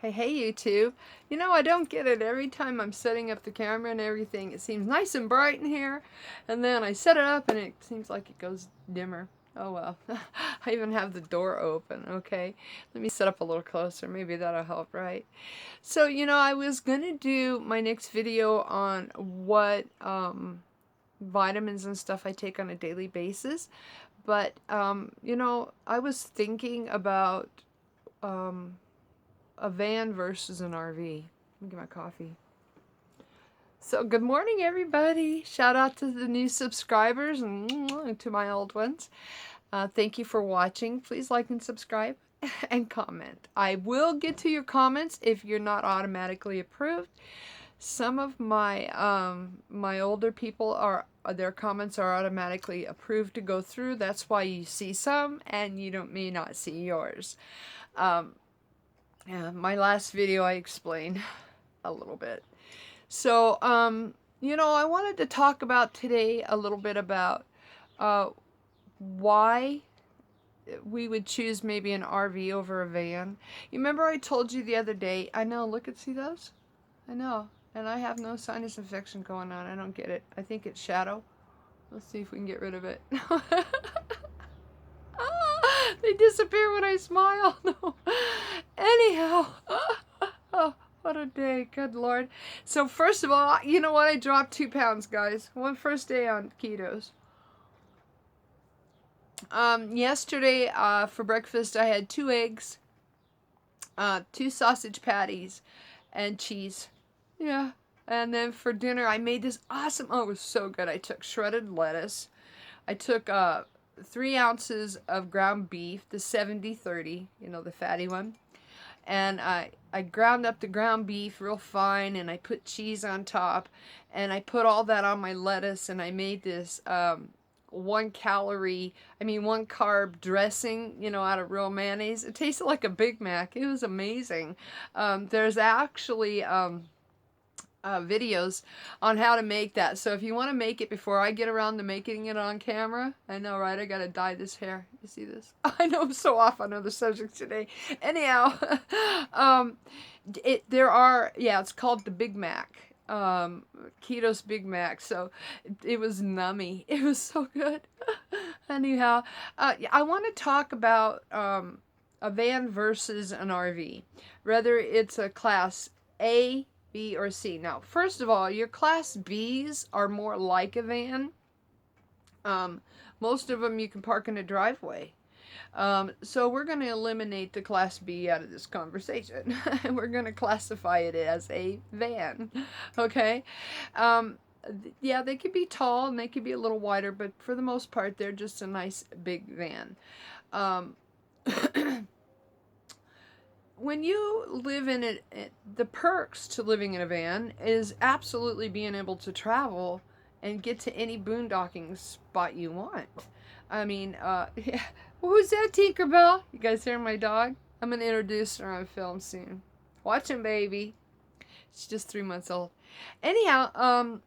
Hey, YouTube. You know, I don't get it. Every time I'm setting up the camera and everything, it seems nice and bright in here. And then I set it up and it seems like it goes dimmer. Oh well. I even have the door open. Okay. Let me set up a little closer. Maybe that'll help, right? So, I was going to do my next video on what vitamins and stuff I take on a daily basis. But, I was thinking about um, a van versus an RV. Let me get my coffee. So, good morning, everybody. Shout out to the new subscribers and to my old ones. Thank you for watching. Please like and subscribe and comment. I will get to your comments if you're not automatically approved. Some of my older people are their comments are automatically approved to go through. That's why you see some and you may not see yours. Yeah, my last video I explained a little bit. So, I wanted to talk about today a little bit about why we would choose maybe an RV over a van. You remember I told you the other day, I know, look at, see those? I know. And I have no sinus infection going on. I don't get it. I think it's shadow. Let's see if we can get rid of it. They disappear when I smile. No. Anyhow. Oh, what a day. Good Lord. So first of all, you know what? I dropped 2 pounds, guys. One first day on ketos. Yesterday, for breakfast, I had 2 eggs, 2 sausage patties, and cheese. Yeah. And then for dinner, I made this awesome, oh, it was so good. I took shredded lettuce. I took 3 ounces of ground beef, the 70/30, the fatty one. And I ground up the ground beef real fine, and I put cheese on top, and I put all that on my lettuce, and I made this 1 carb dressing, out of real mayonnaise. It tasted like a Big Mac. It was amazing. There's actually videos on how to make that. So if you want to make it before I get around to making it on camera, I know, right? I gotta dye this hair. You see this? I know I'm so off on other subjects today. Anyhow, it's called the Big Mac. Keto's Big Mac. So it was nummy. It was so good. Anyhow, I want to talk about a van versus an RV. Whether it's a class A, B, or C. Now, first of all, your class Bs are more like a van. Most of them you can park in a driveway. So we're going to eliminate the class B out of this conversation. And we're going to classify it as a van. Okay? Yeah, they could be tall and they could be a little wider, but for the most part, they're just a nice big van. When you live in it, the perks to living in a van is absolutely being able to travel and get to any boondocking spot you want. I mean, yeah. Who's that, Tinkerbell? You guys hear my dog? I'm going to introduce her on film soon. Watch him, baby. She's just 3 months old. Anyhow,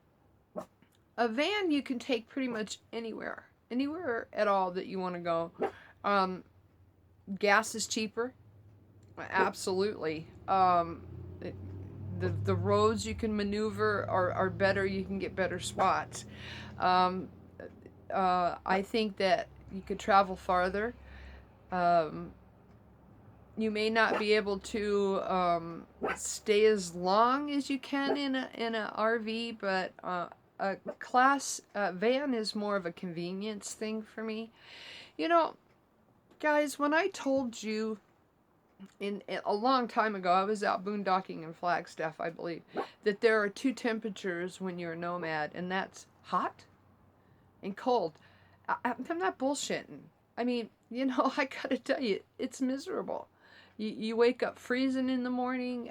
a van you can take pretty much anywhere. Anywhere at all that you want to go. Gas is cheaper. Absolutely. The roads you can maneuver are better. You can get better spots. I think that you could travel farther. You may not be able to stay as long as you can in a RV, but a class van is more of a convenience thing for me. Guys, when I told you a long time ago, I was out boondocking in Flagstaff, I believe, that there are 2 temperatures when you're a nomad, and that's hot and cold. I'm not bullshitting. I mean, I gotta tell you, it's miserable. You wake up freezing in the morning.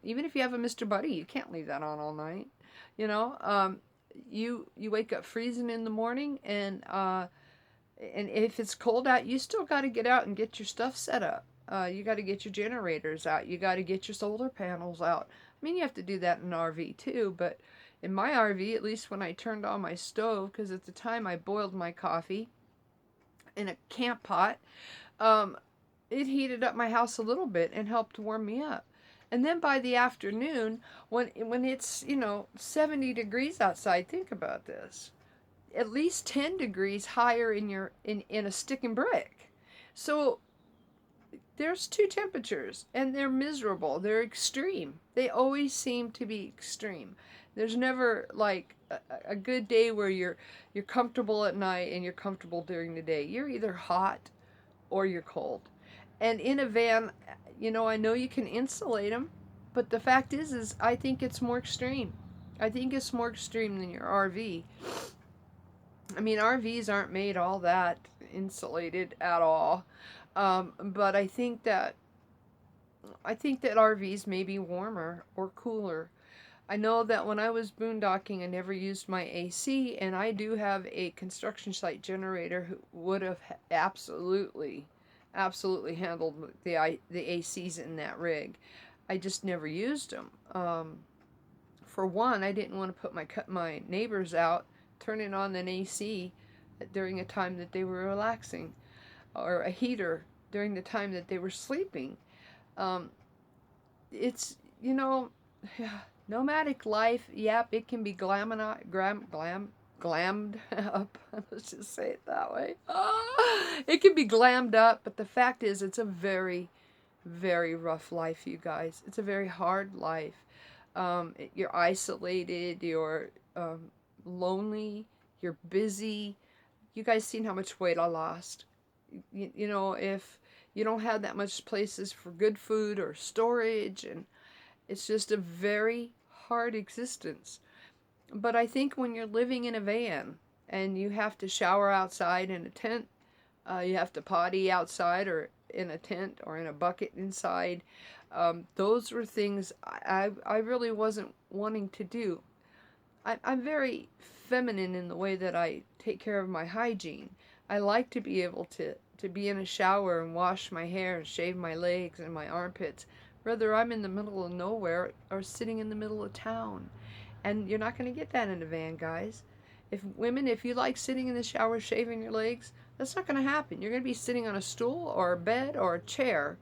Even if you have a Mr. Buddy, you can't leave that on all night. You wake up freezing in the morning, and if it's cold out, you still got to get out and get your stuff set up. You got to get your generators out. You got to get your solar panels out. I mean, you have to do that in an RV too, but in my RV, at least when I turned on my stove, because at the time I boiled my coffee in a camp pot, it heated up my house a little bit and helped warm me up. And then by the afternoon, when it's, 70 degrees outside, think about this. At least 10 degrees higher in a stick and brick. So there's two temperatures, and they're miserable. They're extreme. They always seem to be extreme. There's never like a good day where you're comfortable at night and you're comfortable during the day. You're either hot or you're cold. And in a van, I know you can insulate them, but the fact is I think it's more extreme. I think it's more extreme than your RV. I mean, RVs aren't made all that insulated at all. But I think that RVs may be warmer or cooler. I know that when I was boondocking, I never used my AC, and I do have a construction site generator who would have absolutely, absolutely handled the ACs in that rig. I just never used them. For one, I didn't want to put my neighbors out turning on an AC during a time that they were relaxing, or a heater during the time that they were sleeping. Um, it's, nomadic life, yep, it can be glammed up. Let's just say it that way. It can be glammed up, but the fact is, it's a very, very rough life, you guys. It's a very hard life. You're isolated, you're lonely, you're busy. You guys seen how much weight I lost. If you don't have that much places for good food or storage, and it's just a very hard existence. But I think when you're living in a van and you have to shower outside in a tent, you have to potty outside or in a tent or in a bucket inside, those were things I really wasn't wanting to do. I'm very feminine in the way that I take care of my hygiene. I like to be able to be in a shower and wash my hair and shave my legs and my armpits, whether I'm in the middle of nowhere or sitting in the middle of town. And you're not going to get that in a van, guys. If you like sitting in the shower shaving your legs, that's not going to happen. You're going to be sitting on a stool or a bed or a chair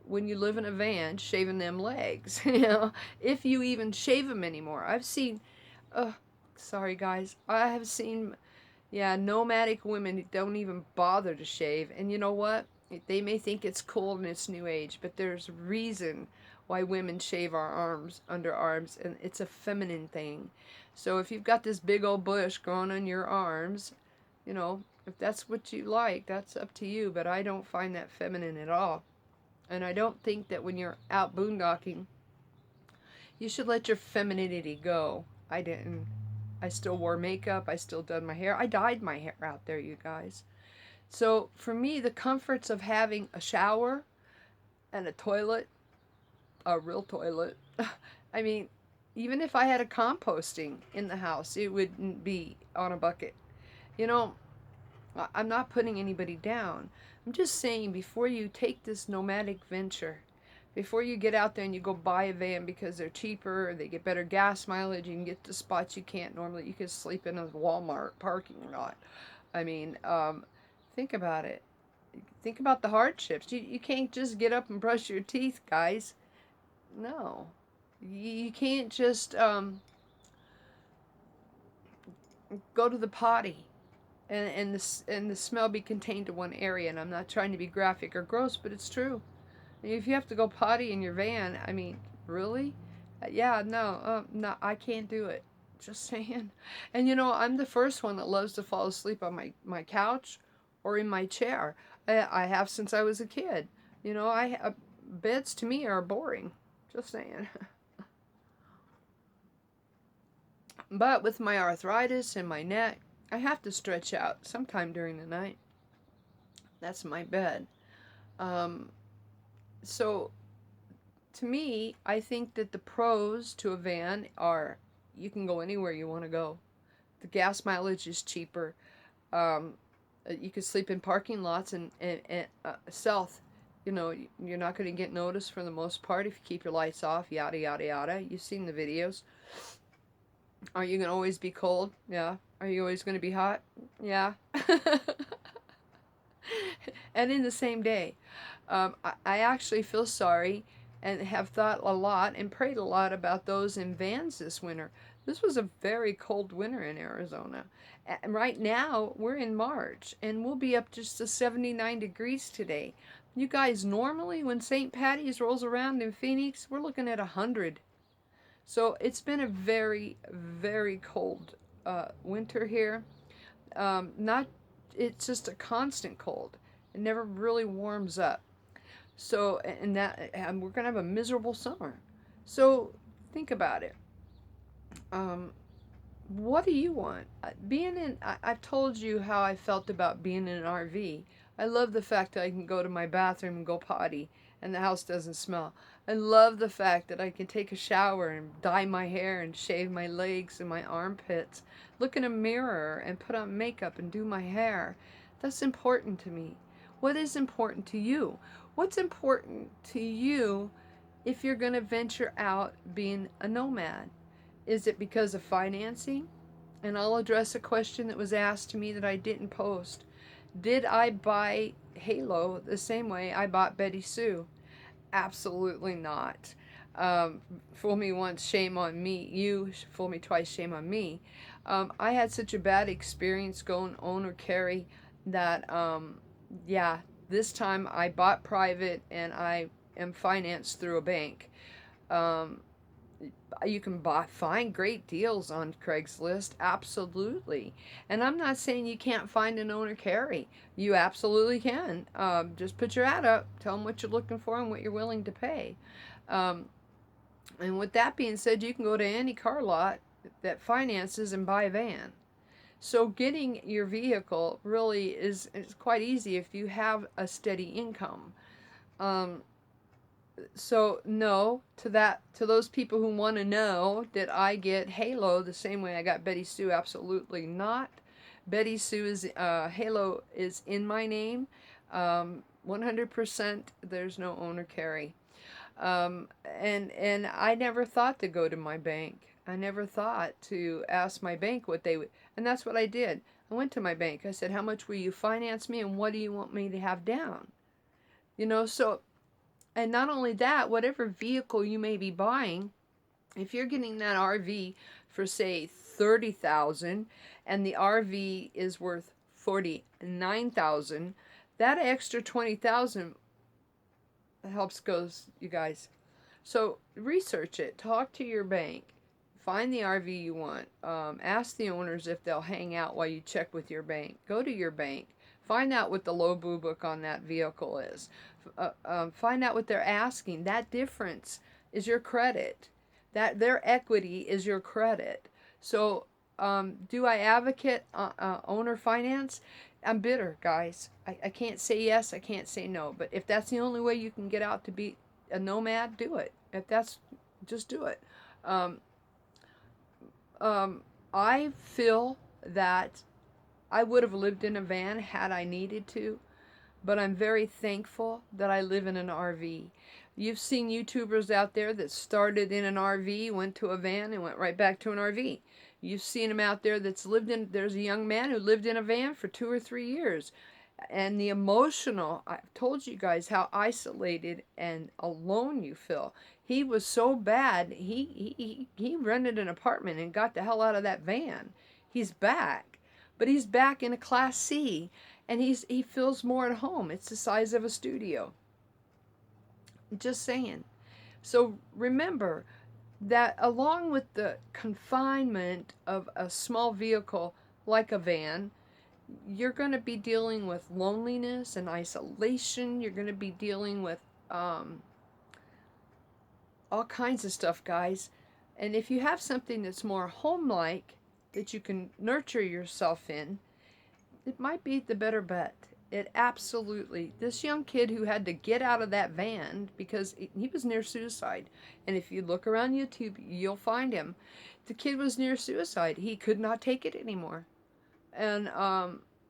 when you live in a van shaving them legs, if you even shave them anymore. Sorry guys, I have seen, yeah, nomadic women who don't even bother to shave. And you know what? They may think it's cool in this new age, but there's reason why women shave our underarms, and it's a feminine thing. So if you've got this big old bush growing on your arms, if that's what you like, that's up to you, but I don't find that feminine at all. And I don't think that when you're out boondocking, you should let your femininity go. I didn't. I still wore makeup. I still did my hair. I dyed my hair out there, you guys. So for me, the comforts of having a shower and a toilet, a real toilet. I mean, even if I had a composting in the house, it wouldn't be on a bucket. I'm not putting anybody down. I'm just saying, before you take this nomadic venture, before you get out there and you go buy a van because they're cheaper or they get better gas mileage, you can get to spots you can't normally. You can sleep in a Walmart parking lot. I mean, think about it. Think about the hardships. You can't just get up and brush your teeth, guys. No. You can't just go to the potty and the smell be contained to one area. And I'm not trying to be graphic or gross, but it's true. If you have to go potty in your van, I mean, really? Yeah, no, I can't do it. Just saying. And I'm the first one that loves to fall asleep on my couch or in my chair. I have since I was a kid. Beds to me are boring. Just saying. But with my arthritis and my neck, I have to stretch out sometime during the night. That's my bed. So, to me, I think that the pros to a van are you can go anywhere you want to go. The gas mileage is cheaper. You can sleep in parking lots and south. You're not going to get noticed for the most part if you keep your lights off, yada, yada, yada. You've seen the videos. Are you going to always be cold? Yeah. Are you always going to be hot? Yeah. And in the same day. I actually feel sorry, and have thought a lot and prayed a lot about those in vans this winter. This was a very cold winter in Arizona. And right now, we're in March, and we'll be up just to 79 degrees today. You guys, normally when St. Patty's rolls around in Phoenix, we're looking at 100. So it's been a very, very cold winter here. Not, it's just a constant cold. It never really warms up. So, and we're gonna have a miserable summer. So, think about it. Um, what do you want? I've told you how I felt about being in an RV. I love the fact that I can go to my bathroom and go potty and the house doesn't smell. I love the fact that I can take a shower and dye my hair and shave my legs and my armpits, look in a mirror and put on makeup and do my hair. That's important to me. What is important to you? What's important to you if you're going to venture out being a nomad? Is it because of financing? And I'll address a question that was asked to me that I didn't post. Did I buy Halo the same way I bought Betty Sue? Absolutely not. Fool me once, shame on me. You fool me twice, shame on me. I had such a bad experience going own or carry that, yeah, this time I bought private and I am financed through a bank. Um, you can find great deals on Craigslist, absolutely. And I'm not saying you can't find an owner carry. You absolutely can. Just put your ad up, tell them what you're looking for and what you're willing to pay. Um, and with that being said, you can go to any car lot that finances and buy a van. So getting your vehicle really is quite easy if you have a steady income. Um, so no, to those people who want to know, did I get Halo the same way I got Betty Sue? Absolutely not. Betty Sue is Halo is in my name. 100%. There's no owner carry. And I never thought to go to my bank. I never thought to ask my bank what they would, and that's what I did. I went to my bank. I said, "How much will you finance me, and what do you want me to have down?" So. And not only that, whatever vehicle you may be buying, if you're getting that RV for say 30,000 and the RV is worth 49,000, that extra 20,000 helps goes, you guys. So research it, talk to your bank, find the RV you want, ask the owners if they'll hang out while you check with your bank. Go to your bank. Find out what the low boo book on that vehicle is. Find out what they're asking. That difference is your credit. That their equity is your credit. So, do I advocate owner finance? I'm bitter, guys. I can't say yes. I can't say no. But if that's the only way you can get out to be a nomad, do it. Just do it. Um, I feel that I would have lived in a van had I needed to, but I'm very thankful that I live in an RV. You've seen YouTubers out there that started in an RV, went to a van, and went right back to an RV. You've seen them out there there's a young man who lived in a van for 2 or 3 years. And I've told you guys how isolated and alone you feel. He was so bad, he rented an apartment and got the hell out of that van. He's back. But he's back in a Class C, and he feels more at home. It's the size of a studio. Just saying. So remember that along with the confinement of a small vehicle like a van, you're going to be dealing with loneliness and isolation. You're going to be dealing with all kinds of stuff, guys. And if you have something that's more home-like that you can nurture yourself in, it might be the better bet. It absolutely. This young kid who had to get out of that van because he was near suicide. And if you look around YouTube, you'll find him. The kid was near suicide. He could not take it anymore. And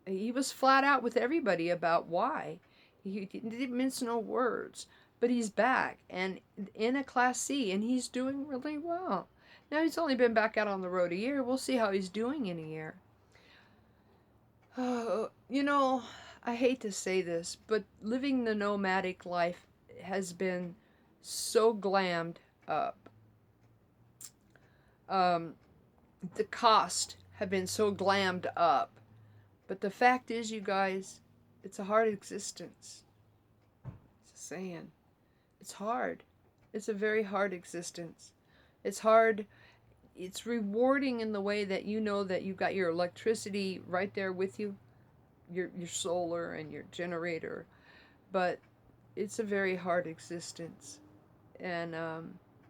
he was flat out with everybody about why. He didn't mince no words. But he's back and in a Class C, and he's doing really well. Now he's only been back out on the road a year. We'll see how he's doing in a year. I hate to say this, but living the nomadic life has been so glammed up. The cost have been so glammed up. But the fact is, you guys, it's a hard existence. Just saying. It's hard. It's a very hard existence. It's hard. It's rewarding in the way that you know that you've got your electricity right there with you, your solar and your generator. But it's a very hard existence. And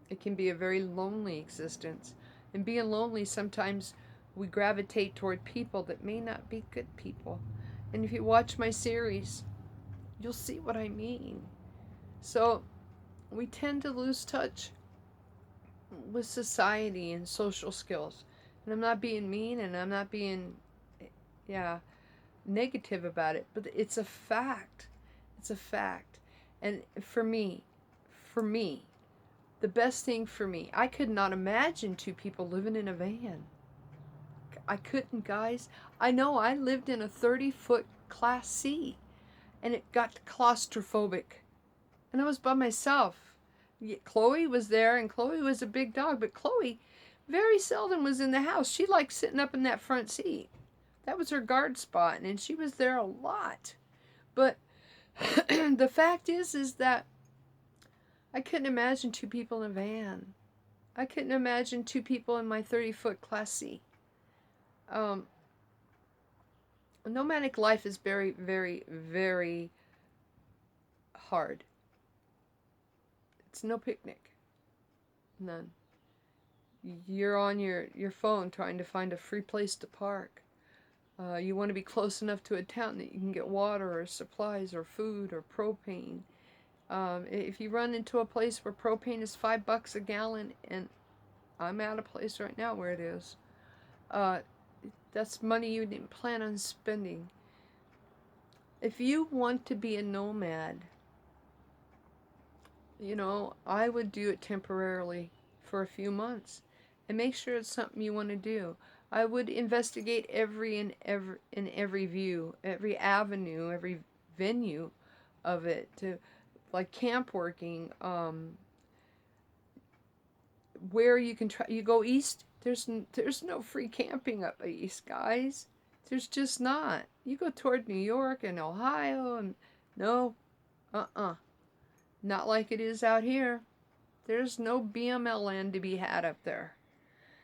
it can be a very lonely existence. And being lonely, sometimes we gravitate toward people that may not be good people. And if you watch my series, you'll see what I mean. So we tend to lose touch with society and social skills. And I'm not being mean and I'm not being, negative about it, but it's a fact. It's a fact. And for me, the best thing for me, I could not imagine two people living in a van. I couldn't, guys. I know I lived in a 30-foot Class C, and it got claustrophobic. And I was by myself. Chloe was there, and Chloe was a big dog, but Chloe very seldom was in the house. She liked sitting up in that front seat. That was her guard spot, and she was there a lot. But the fact is that I couldn't imagine two people in a van. I couldn't imagine two people in my 30-foot Class C. Nomadic life is very, very, very hard. It's no picnic. None. You're on your phone trying to find a free place to park. You want to be close enough to a town that you can get water or supplies or food or propane. If you run into a place where propane is $5 a gallon, and I'm at a place right now where it is, that's money you didn't plan on spending. If you want to be a nomad, I would do it temporarily for a few months and make sure it's something you want to do. I would investigate every view, every avenue, every venue of it, to like camp working, where you can try. You go east, there's no free camping up east, guys. There's just not. You go toward New York and Ohio, and no, not like it is out here. There's no BML land to be had up there.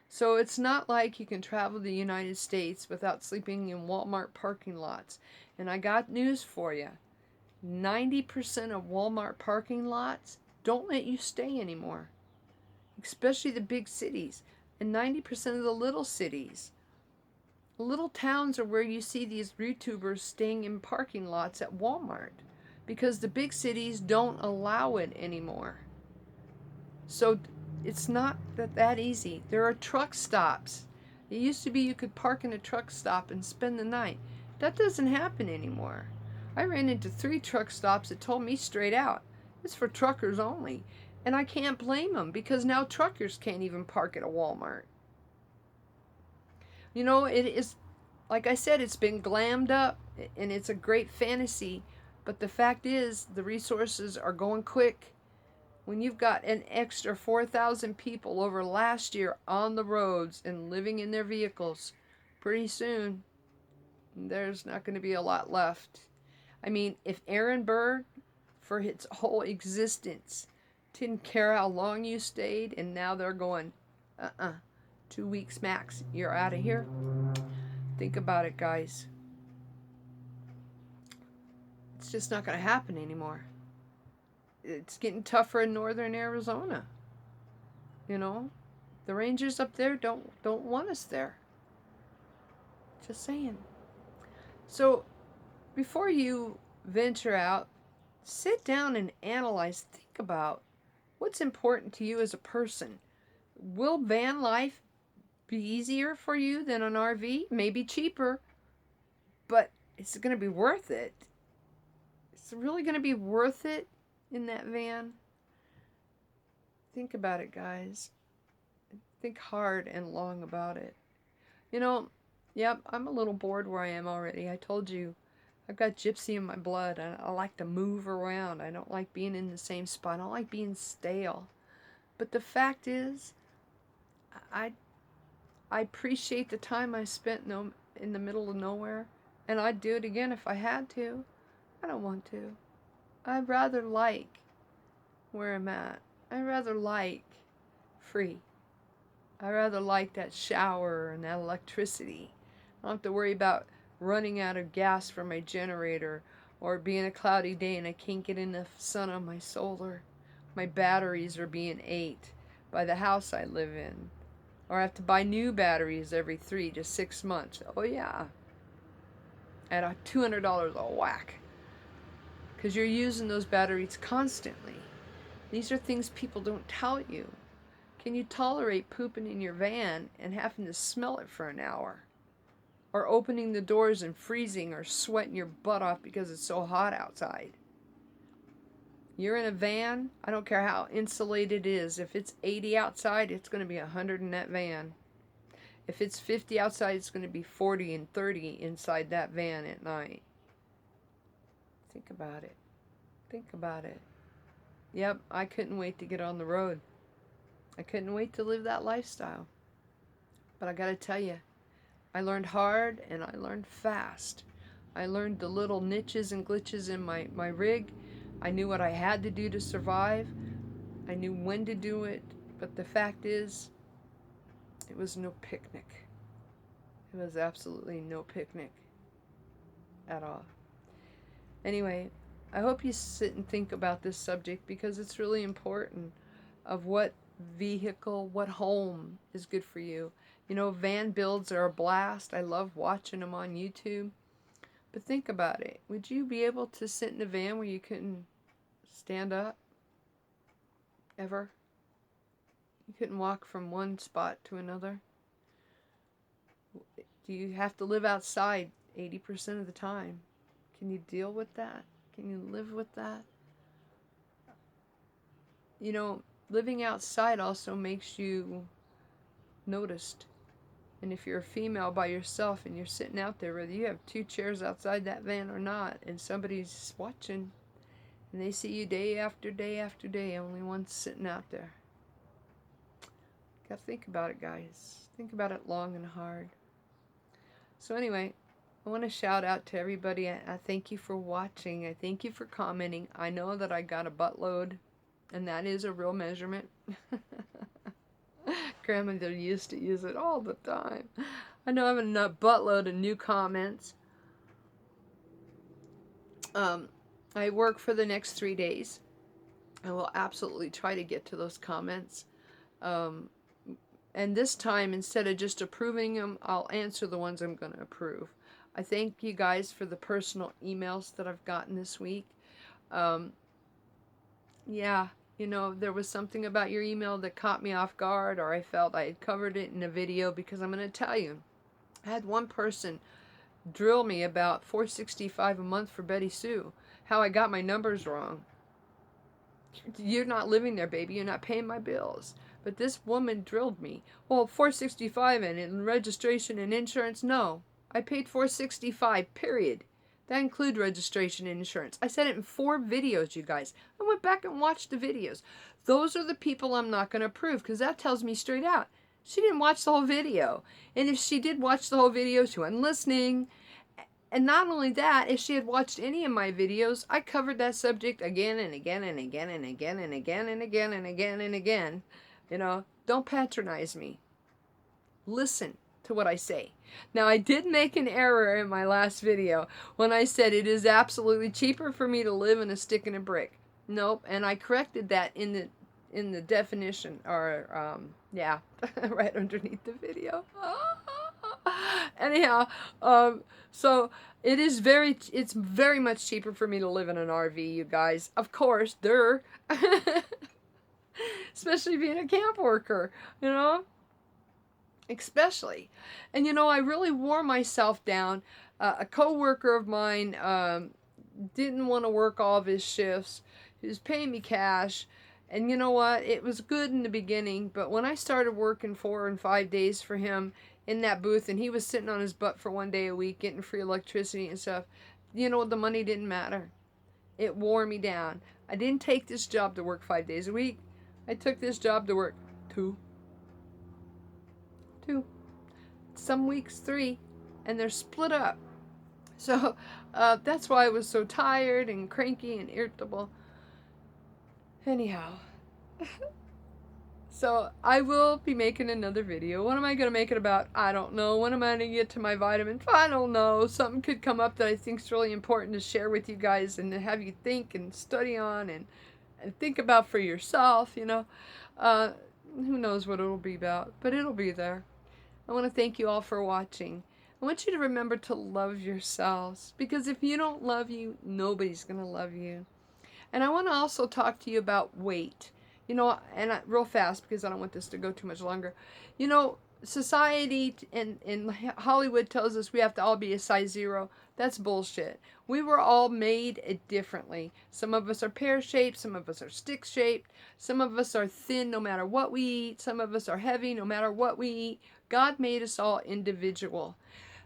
So it's not like you can travel the United States without sleeping in Walmart parking lots. And I got news for you. 90% of Walmart parking lots don't let you stay anymore. Especially the big cities. And 90% of the little cities. Little towns are where you see these YouTubers staying in parking lots at Walmart. Because the big cities don't allow it anymore. So it's not that easy. There are truck stops. It used to be you could park in a truck stop and spend the night. That doesn't happen anymore. I ran into 3 truck stops that told me straight out, it's for truckers only. And I can't blame them, because now truckers can't even park at a Walmart. It is, like I said, it's been glammed up, and it's a great fantasy. But the fact is, the resources are going quick. When you've got an extra 4,000 people over last year on the roads and living in their vehicles, pretty soon there's not going to be a lot left. I mean, if Aaron Burr, for its whole existence, didn't care how long you stayed, and now they're going, 2 weeks max, you're out of here. Think about it, guys. It's just not going to happen anymore. It's getting tougher in northern Arizona. The rangers up there don't want us there. Just saying. So before you venture out, sit down and analyze, think about what's important to you as a person. Will van life be easier for you than an RV? Maybe cheaper, but it's going to be worth it. It's really going to be worth it in that van. Think about it, guys. Think hard and long about it. Yep, I'm a little bored where I am already. I told you I've got gypsy in my blood. I like to move around. I don't like being in the same spot. I don't like being stale. But the fact is, I I appreciate the time I spent in the middle of nowhere, and I'd do it again if I had to. I don't want to. I'd rather like where I'm at. I'd rather like free. I'd rather like that shower and that electricity. I don't have to worry about running out of gas for my generator, or being a cloudy day and I can't get enough sun on my solar. My batteries are being ate by the house I live in. Or I have to buy new batteries every 3 to 6 months. Oh yeah. At a $200 a whack. Because you're using those batteries constantly. These are things people don't tell you. Can you tolerate pooping in your van and having to smell it for an hour? Or opening the doors and freezing or sweating your butt off because it's so hot outside? You're in a van, I don't care how insulated it is. If it's 80 outside, it's going to be 100 in that van. If it's 50 outside, it's going to be 40 and 30 inside that van at night. Think about it. Think about it. Yep, I couldn't wait to get on the road. I couldn't wait to live that lifestyle. But I got to tell you, I learned hard and I learned fast. I learned the little niches and glitches in my rig. I knew what I had to do to survive. I knew when to do it. But the fact is, it was no picnic. It was absolutely no picnic at all. Anyway, I hope you sit and think about this subject, because it's really important of what vehicle, what home is good for you. You know, van builds are a blast. I love watching them on YouTube. But think about it. Would you be able to sit in a van where you couldn't stand up? Ever? You couldn't walk from one spot to another? Do you have to live outside 80% of the time? Can you deal with that? Can you live with that? You know, living outside also makes you noticed. And if you're a female by yourself and you're sitting out there, whether you have 2 chairs outside that van or not, and somebody's watching, and they see you day after day after day, only one sitting out there. Gotta think about it, guys. Think about it long and hard. So anyway, I want to shout out to everybody. I thank you for watching. I thank you for commenting. I know that I got a buttload, and that is a real measurement. Grandmother used to use it all the time. I know I have a buttload of new comments. I work for the next 3 days. I will absolutely try to get to those comments. And this time, instead of just approving them, I'll answer the ones I'm going to approve. I thank you guys for the personal emails that I've gotten this week. Yeah, you know, there was something about your email that caught me off guard, or I felt I had covered it in a video, because I'm going to tell you, I had one person drill me about $465 a month for Betty Sue, how I got my numbers wrong. You're not living there, baby. You're not paying my bills. But this woman drilled me. Well, $465 and in registration and insurance? No. I paid $465, period. That includes registration and insurance. I said it in 4 videos, you guys. I went back and watched the videos. Those are the people I'm not going to approve, because that tells me straight out she didn't watch the whole video. And if she did watch the whole video, she wasn't listening. And not only that, if she had watched any of my videos, I covered that subject again and again and again and again and again and again and again and again. You know, don't patronize me. Listen to what I say. Now, I did make an error in my last video when I said it is absolutely cheaper for me to live in a stick and a brick. Nope, and I corrected that in the definition, or yeah, right underneath the video. Anyhow, so it's very much cheaper for me to live in an RV, you guys. Of course, especially being a camp worker, you know. Especially. And you know, I really wore myself down. A co-worker of mine didn't want to work all of his shifts. He was paying me cash. And you know what? It was good in the beginning, but when I started working 4 and 5 days for him in that booth, and he was sitting on his butt for 1 day a week getting free electricity and stuff, you know, the money didn't matter. It wore me down. I didn't take this job to work 5 days a week. I took this job to work two, some weeks 3, and they're split up. So that's why I was so tired and cranky and irritable. Anyhow, so I will be making another video. What am I going to make it about? I don't know. When am I going to get to my vitamins? I don't know. Something could come up that I think is really important to share with you guys and to have you think and study on and think about for yourself, you know. Who knows what it'll be about, but it'll be there. I want to thank you all for watching. I want you to remember to love yourselves, because if you don't love you, nobody's going to love you. And I want to also talk to you about weight. You know, and real fast, because I don't want this to go too much longer. You know, society and Hollywood tells us we have to all be a size 0. That's bullshit. We were all made differently. Some of us are pear-shaped, some of us are stick-shaped, some of us are thin no matter what we eat, some of us are heavy no matter what we eat. God made us all individual.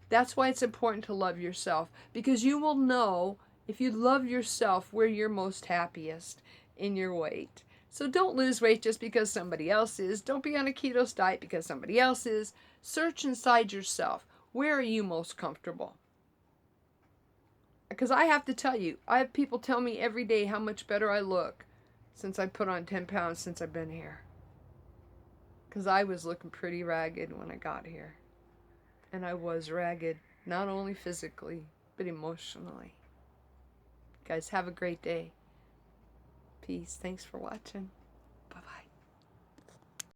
That's why it's important to love yourself, because you will know, if you love yourself, where you're most happiest in your weight. So don't lose weight just because somebody else is. Don't be on a keto diet because somebody else is. Search inside yourself. Where are you most comfortable? Because I have to tell you, I have people tell me every day how much better I look since I put on 10 pounds since I've been here. Because I was looking pretty ragged when I got here. And I was ragged, not only physically, but emotionally. Guys, have a great day. Peace. Thanks for watching. Bye-bye.